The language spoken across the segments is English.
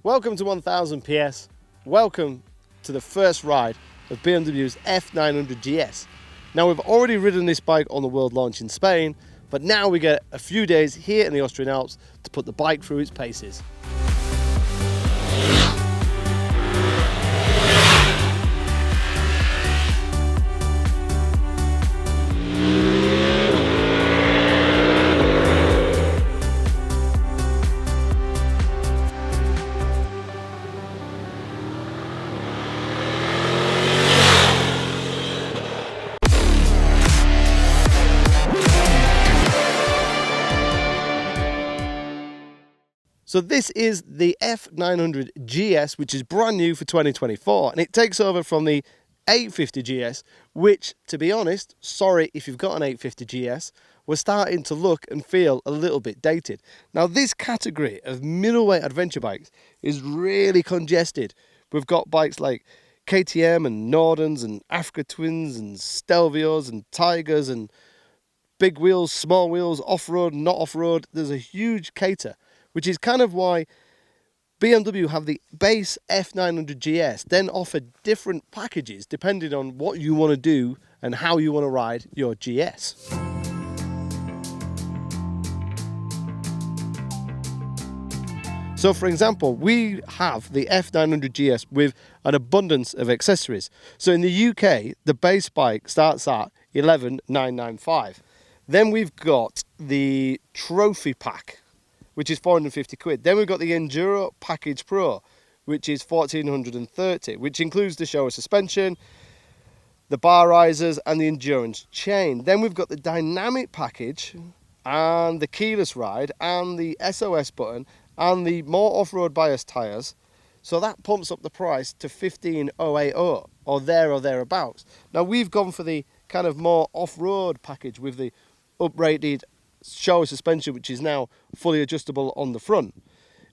Welcome to 1000 PS. Welcome to the first ride of BMW's F900 GS. Now, we've already ridden this bike on the world launch in Spain, but now we get a few days here in the Austrian Alps to put the bike through its paces. So this is the F900 GS, which is brand new for 2024, and it takes over from the 850 GS, which, to be honest, sorry if you've got an 850 GS, we're starting to look and feel a little bit dated. Now, this category of middleweight adventure bikes is really congested. We've got bikes like KTM and Nordens and Africa Twins and Stelvios and Tigers and big wheels, small wheels, off-road, not off-road. There's a huge cater, which is kind of why BMW have the base F900 GS, then offer different packages depending on what you want to do and how you want to ride your GS. So for example, we have the F900 GS with an abundance of accessories. So in the UK, the base bike starts at 11,995. Then we've got the trophy pack, which is 450 quid. Then we've got the Enduro Package Pro, which is 1,430, which includes the shower suspension, the bar risers, and the endurance chain. Then we've got the Dynamic Package, and the keyless ride, and the SOS button, and the more off-road bias tyres. So that pumps up the price to 15,080, or thereabouts. Now we've gone for the kind of more off-road package with the uprated shower suspension, which is now fully adjustable on the front.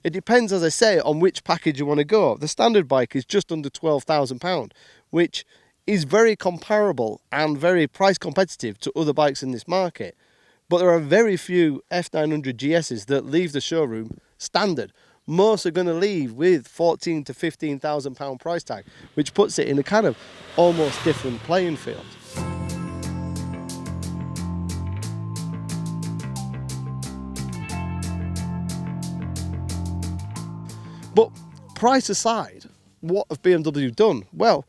It depends, as I say, on which package you want to go. The standard bike is just under £12,000, which is very comparable and very price competitive to other bikes in this market. But there are very few F900 GSs that leave the showroom standard. Most are going to leave with £14,000 to £15,000 price tag, which puts it in a kind of almost different playing field. But price aside, what have BMW done? Well,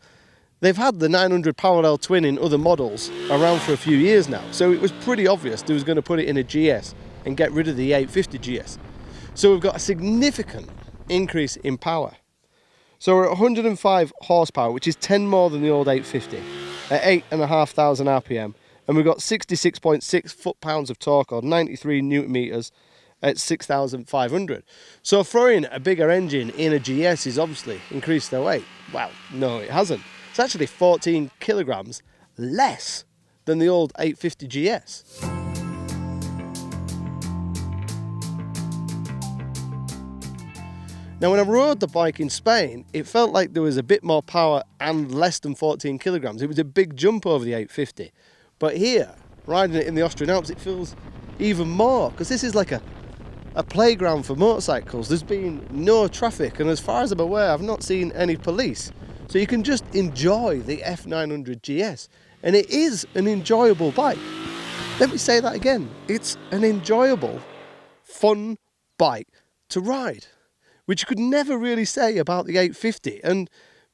they've had the 900 parallel twin in other models around for a few years now, so it was pretty obvious they was going to put it in a GS and get rid of the 850 GS. So we've got a significant increase in power. So we're at 105 horsepower, which is 10 more than the old 850, at 8,500 RPM, and we've got 66.6 foot-pounds of torque, or 93 newton meters, at 6,500. So throwing a bigger engine in a GS is obviously increased their weight. Well, no, it hasn't. It's actually 14 kilograms less than the old 850 GS. Now, when I rode the bike in Spain, it felt like there was a bit more power and less than 14 kilograms. It was a big jump over the 850. But here, riding it in the Austrian Alps, it feels even more, because this is like a playground for motorcycles. There's been no traffic, and as far as I'm aware, I've not seen any police. So you can just enjoy the F900 GS, and it is an enjoyable bike. Let me say that again. It's an enjoyable, fun bike to ride, which you could never really say about the 850, and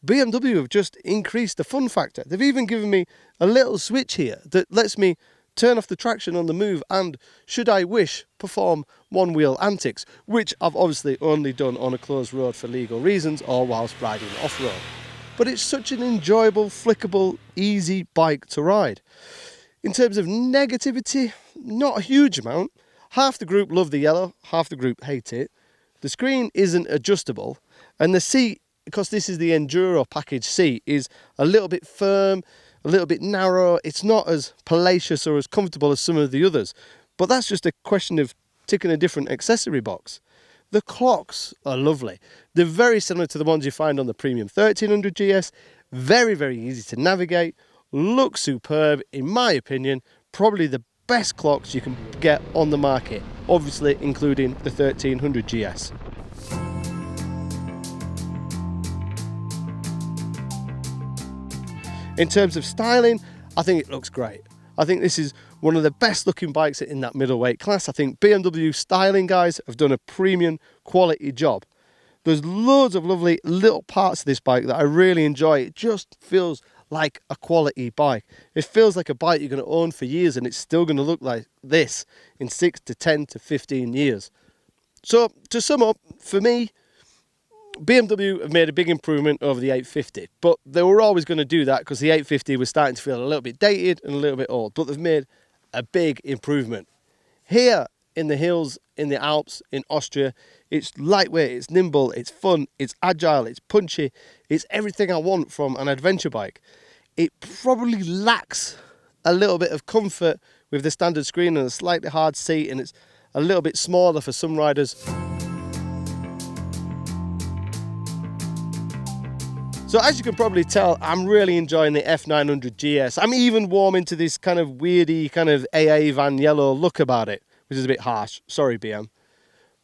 BMW have just increased the fun factor. They've even given me a little switch here that lets me turn off the traction on the move and, should I wish, perform one-wheel antics, which I've obviously only done on a closed road for legal reasons or whilst riding off-road. But it's such an enjoyable, flickable, easy bike to ride. In terms of negativity, not a huge amount. Half the group love the yellow, half the group hate it. The screen isn't adjustable, and the seat, because this is the Enduro package seat, is a little bit firm, a little bit narrow. It's not as palatial or as comfortable as some of the others, but that's just a question of ticking a different accessory box. The clocks are lovely. They're very similar to the ones you find on the premium 1300 GS. Very, very easy to navigate. Look superb, in my opinion. Probably the best clocks you can get on the market, obviously including the 1300 GS. In terms of styling, I think it looks great. I think this is one of the best looking bikes in that middleweight class. I think BMW styling guys have done a premium quality job. There's loads of lovely little parts of this bike that I really enjoy. It just feels like a quality bike. It feels like a bike you're going to own for years, and it's still going to look like this in 6 to 10 to 15 years. So to sum up, for me, BMW have made a big improvement over the 850, but they were always going to do that because the 850 was starting to feel a little bit dated and a little bit old, but they've made a big improvement. Here in the hills, in the Alps, in Austria, it's lightweight, it's nimble, it's fun, it's agile, it's punchy, it's everything I want from an adventure bike. It probably lacks a little bit of comfort with the standard screen and a slightly hard seat, and it's a little bit smaller for some riders. So as you can probably tell, I'm really enjoying the F900 GS. I'm even warming to this kind of weirdy kind of AA van yellow look about it, which is a bit harsh. Sorry, BM.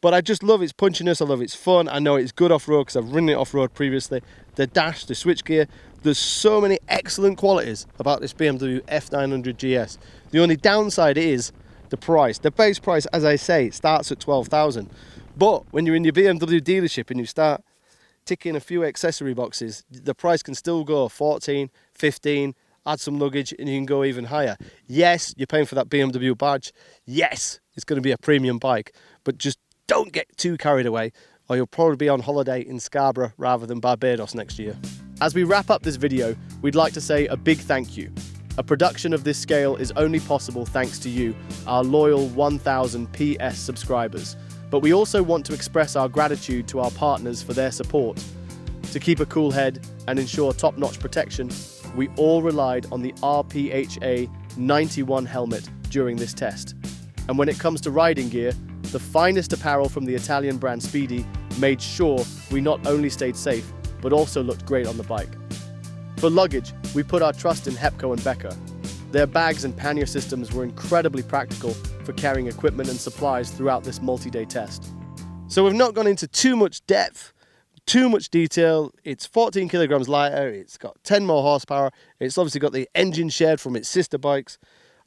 But I just love its punchiness, I love its fun. I know it's good off-road because I've ridden it off-road previously. The dash, the switchgear, there's so many excellent qualities about this BMW F900 GS. The only downside is the price. The base price, as I say, starts at 12,000. But when you're in your BMW dealership and you start ticking a few accessory boxes, the price can still go 14, 15, add some luggage and you can go even higher. Yes, you're paying for that BMW badge. Yes, it's going to be a premium bike, but just don't get too carried away or you'll probably be on holiday in Scarborough rather than Barbados next year. As we wrap up this video, we'd like to say a big thank you. A production of this scale is only possible thanks to you, our loyal 1000 PS subscribers. But we also want to express our gratitude to our partners for their support. To keep a cool head and ensure top-notch protection, we all relied on the RPHA 91 helmet during this test. And when it comes to riding gear, the finest apparel from the Italian brand Speedy made sure we not only stayed safe, but also looked great on the bike. For luggage, we put our trust in Hepco and Becker. Their bags and pannier systems were incredibly practical for carrying equipment and supplies throughout this multi-day test. So we've not gone into too much depth, too much detail. It's 14 kilograms lighter, it's got 10 more horsepower, it's obviously got the engine shared from its sister bikes,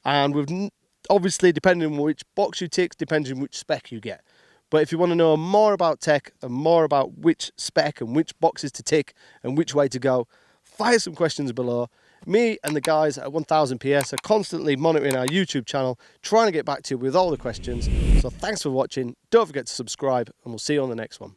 and we've obviously, depending on which box you tick, depends on which spec you get. But if you want to know more about tech and more about which spec and which boxes to tick and which way to go, fire some questions below. Me and the guys at 1000 PS are constantly monitoring our YouTube channel, trying to get back to you with all the questions. So thanks for watching. Don't forget to subscribe, and we'll see you on the next one.